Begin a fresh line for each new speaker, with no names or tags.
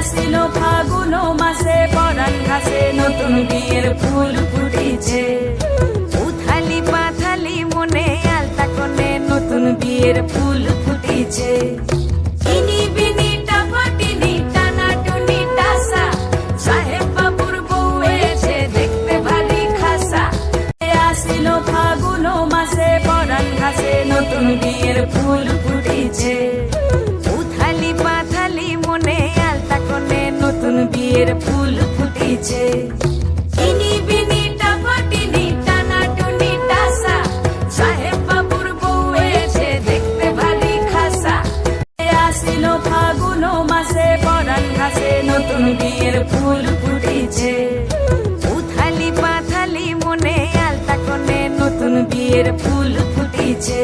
আসিল ফাগুন মাসে পরাণ ঘাসে নতুন বিয়ের ফুল ফুটিছে। উথালি পাথালি মনে আলতা কোণে নতুন বিয়ের ফুল ফুটিছে। ইনি বিনি টাপাটিনি টানাটুনি টাসা সাহেব বাবুর বউ এসে দেখতে ভারী খাসা। আসিল ফাগুন মাসে পরাণ ঘাসে নতুন বিয়ের ফুল ফুটিছে। উথালি পাথালি মনে আলতা কোণে নতুন বিয়ের ফুল ফুটিছে। ইনি বিনি টাপাটিনি টানাটুনি টাসা সাহেব বাবুর বউ এসে দেখতে ভারী খাসা। আসিল ফাগুন মাসে পরাণ ঘাসে নতুন বিয়ের ফুল ফুটিছে। উথালি পাথালি মনে আলতা কোণে নতুন বিয়ের ফুল ফুটিছে।